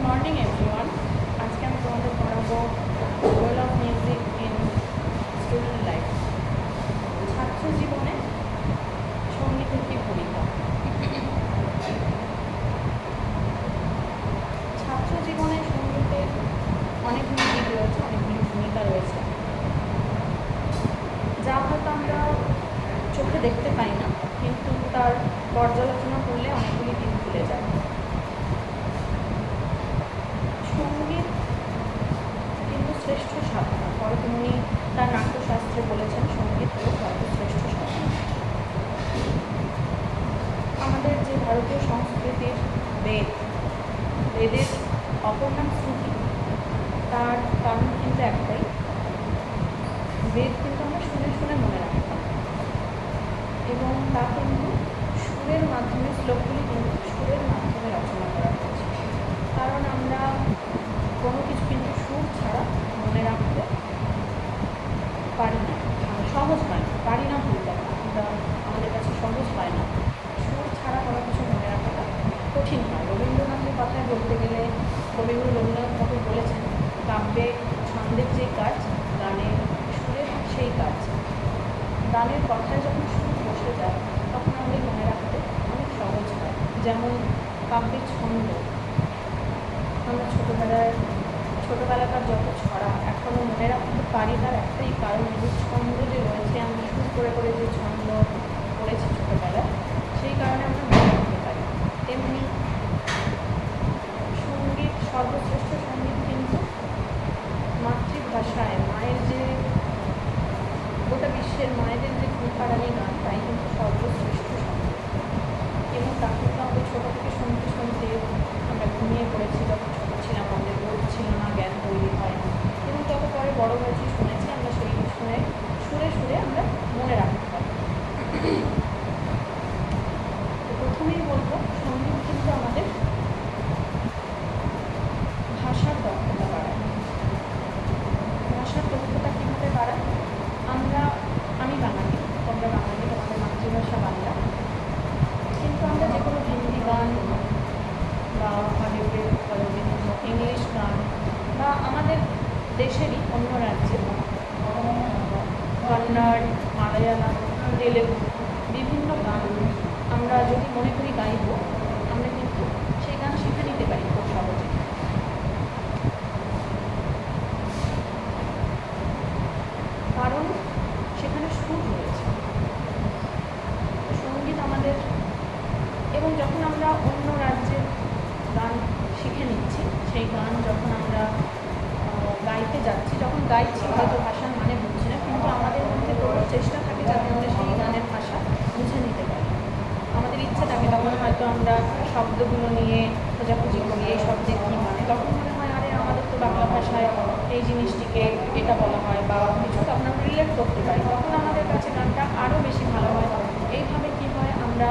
Morning everyone. আজকে আমি তোমাদের পড়াবো role of music in student life. ছাত্র জীবনে সঙ্গীতের কী ভূমিকা। ছাত্র জীবনে সঙ্গীতের অনেকগুলি দিক রয়েছে, অনেকগুলি ভূমিকা রয়েছে, যা হয়তো আমরা চোখে দেখতে পাই না, কিন্তু তার পর্যালোচনা করলে অনেকগুলি দিক ভুলে যায়। সঙ্গীত কিন্তু শ্রেষ্ঠ সাধনা। ভরতমুনি তার নাট্যশাস্ত্রে বলেছেন সঙ্গীত হল সর্বশ্রেষ্ঠ সাধনা। আমাদের যে ভারতীয় সংস্কৃতির বেদের অপর নাম শ্রুতি, তার কারণ কিন্তু একটাই, বেদ কিন্তু আমরা শুনে শুনে মনে রাখতাম, এবং তা কিন্তু সুরের মাধ্যমে, শ্লোকগুলি কিন্তু সুরের মাধ্যমে রচনা করা হয়েছে। কারণ আমরা কোনো কিছু কিন্তু সুর ছাড়া মনে রাখতে পারি না, সহজ হয় না, পারি না বলতে আমরা, আমাদের কাছে সহজ হয় না। সুর ছাড়া কোনো কিছু মনে রাখাটা কঠিন হয়। রবীন্দ্রনাথের কথায় বলতে গেলে কবিগুরু রবীন্দ্রনাথ ঠাকুর বলেছেন, কাব্যে ছন্দের যে কাজ, গানে সুরের সেই কাজ। গানের কথায় যখন সুর বসে যায় তখন আমাদের মনে রাখতে অনেক সহজ হয়। যেমন কাব্যের ছন্দ, আমরা ছোটোবেলাকার যত ছড়া এখনও মনে রাখতে পারি, তার একটাই কারণ, যে ছন্দ যে রয়েছে, আমরা সুর করে করে যে ছন্দ পড়েছি ছোটোবেলায়, সেই কারণে আমরা মনে রাখতে পারি। তেমনি সঙ্গীত, সর্বশ্রেষ্ঠ সঙ্গীত কিন্তু মাতৃভাষায়, মায়ের যে গোটা বিশ্বের মায়েদের যে ঘুমপাড়ানি গান, তাই কিন্তু সর্বশ্রেষ্ঠ সঙ্গীত। এবং তা কিন্তু আমাদের ছোটো থেকে শুনতে শুনতে আমরা ঘুমিয়ে পড়েছি। যখন ছোটো ছিলাম আমাদের বোধ ছিল না, জ্ঞান তৈরি হয়, এবং যত পরে বড় হয়েছি শুনেছি, আমরা সেই শুনে সুরে সুরে আমরা মনে রাখতে পারি। প্রথমেই বলবো, সঙ্গীত কিন্তু আমাদের ভাষার দক্ষতা বাড়ায়। ভাষার দক্ষতা কীভাবে বাড়ায়? আমি বাঙালি, তোমরা বাঙালি, তোমাদের মাতৃভাষা বাংলা, কিন্তু আমরা যে কোনো হিন্দি গান বা হলিউডের বিভিন্ন ইংলিশ গান, বা আমাদের দেশেরই অন্য রাজ্যে কন্নড়, মালায়ালাম, তেলেগু বিভিন্ন গান আমরা যদি মনে করি গাইব, আমরা কিন্তু সেই গান শিখে নিতে পারি খুব সহজে। কারণ সেখানে সুর রয়েছে। সঙ্গীত আমাদের, এবং যখন আমরা অন্য রাজ্যের গান শিখে নিচ্ছি, সেই গান যখন আমরা গাইতে যাচ্ছি, যখন গাইছি হয়তো ভাষার মানে বুঝছি না, কিন্তু আমাদের মধ্যে কোনো চেষ্টা থাকে যাতে আমরা সেই গানের ভাষা বুঝে নিতে পারি। আমাদের ইচ্ছে থাকে, তখন হয়তো আমরা শব্দগুলো নিয়ে খোঁজাখুঁজি করি, এই শব্দের কী মানে, তখন মনে হয় আরে আমাদের তো বাংলা ভাষায় এই জিনিসটিকে এটা বলা হয়, বা কিছু তখন আমরা রিলেট করতে পারি, তখন আমাদের কাছে গানটা আরও বেশি ভালো হয়। এইভাবে কী হয়, আমরা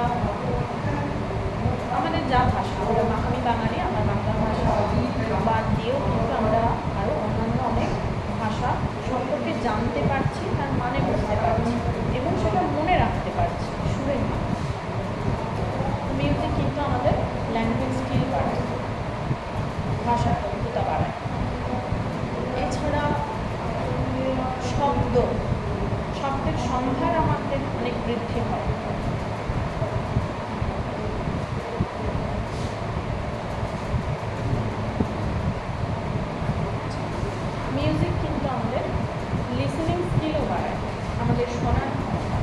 আমাদের যা ভাষা, আমি বাঙালি, আমার বাংলা ভাষা বাদ দিয়েও কিন্তু আমরা আরও অন্যান্য অনেক ভাষা সম্পর্কে জানতে পারছি, তার মানে বুঝতে পারছি, এবং সেটা মনে রাখতে পারছি সুরের মাধ্যমে। মিউজিক কিন্তু আমাদের ল্যাঙ্গুয়েজ স্কিল বাড়ায়, ভাষার দক্ষতা বাড়ায়। এছাড়া শব্দের সম্ভার আমাদের অনেক বৃদ্ধি হয়। মিউজিক কিন্তু আমাদের লিসেনিং স্কিলও বাড়ায়, আমাদের শোনার ক্ষমতা।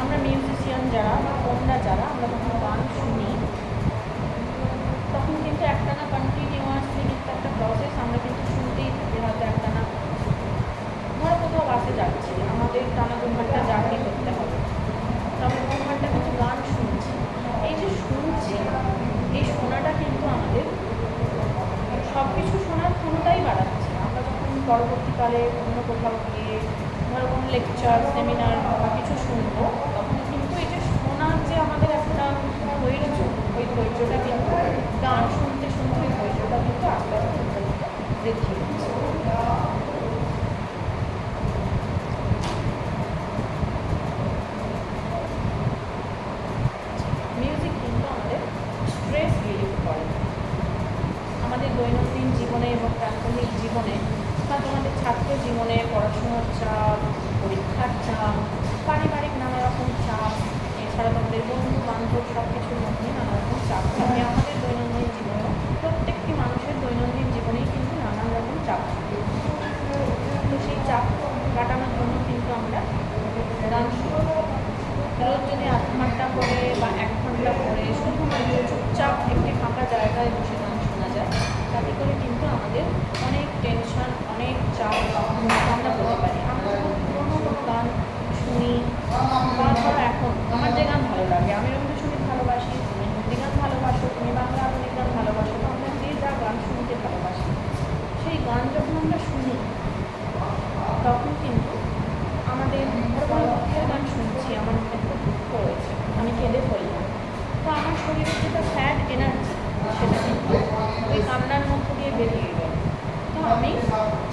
আমরা মিউজিশিয়ান যারা বা তোমরা যারা, আমরা যখন গান শুনি, তখন কিন্তু একটানা কন্টিনিউয়াসলি কিন্তু একটা প্রসেস আমরা কিন্তু শুনতেই থাকি। হয়তো একটানা, ধরো কোথাও বাসে যাচ্ছি, আমাদের টানা 2 ঘন্টা জার্নি করতে হবে, তবে 2 ঘন্টা কিন্তু গান শুনছি। এই যে শুনছি, এই শোনাটা কিন্তু আমাদের সব কিছু শোনার ক্ষমতাই বাড়াচ্ছে। আমরা যখন পরবর্তীকালে অন্য কোথাও গিয়ে ধরো কোনো লেকচার, সেমিনার বা কিছু শুনবো, তখন কিন্তু এই যে শোনার যে আমাদের একটা ধৈর্য, ওই ধৈর্যটা কিন্তু গান শুনতে শুনতে ওই ধৈর্যটা কিন্তু আস্তে আস্তে বৃদ্ধি হচ্ছে। গান শুনি। রোজ যদি আধ ঘন্টা করে বা 1 ঘন্টা করে শুধুমাত্র চুপচাপ একটি ফাঁকা জায়গায় বসে গান শোনা যায়, তাতে করে কিন্তু আমাদের অনেক টেনশন, অনেক চাপ আমরা করতে পারি। আমরা যখন পুরোনো কোনো গান শুনি বা ধরো এখন আমার যে গান ভালো লাগে, আমি রবীন্দ্রসঙ্গীত ভালোবাসি, তুমি হিন্দি গান ভালোবাসো, তুমি বাংলা আধুনিক গান ভালোবাসো, তো আমরা যে যা গান শুনতে ভালোবাসি সেই গান যখন আমরা শুনি তখন কিন্তু আমাদের ধরো দুঃখের গান শুনছি, আমার মনে খুব দুঃখ রয়েছে, আমি কেঁদে ফেললাম, তো আমার শরীরের যেটা স্যাড এনার্জি সেটা কিন্তু ওই কান্নার মধ্য দিয়ে বেরিয়ে গেল। তো আমি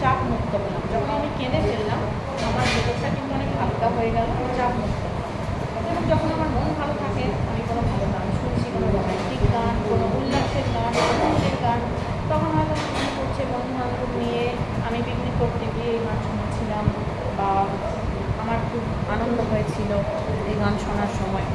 চাপ মুক্ত হলাম, যখন আমি কেঁদে ফেললাম আমার ভেতরটা কিন্তু অনেক হালকা হয়ে গেল, চাপ মুক্ত হলাম। এবং যখন আমার মন ভালো থাকে আমি কোনো ভালো গান শুনছি, কোনো রোম্যান্টিক গান, কোনো উল্লাসের গান, আনন্দের গান, তখন হয়তো আমার মনে পড়ছে বন্ধু বান্ধব নিয়ে আমি পিকনিক করতে গিয়ে এই গান শুনেছিলাম বা আমার খুব আনন্দ হয়েছিল এই গান শোনার সময়।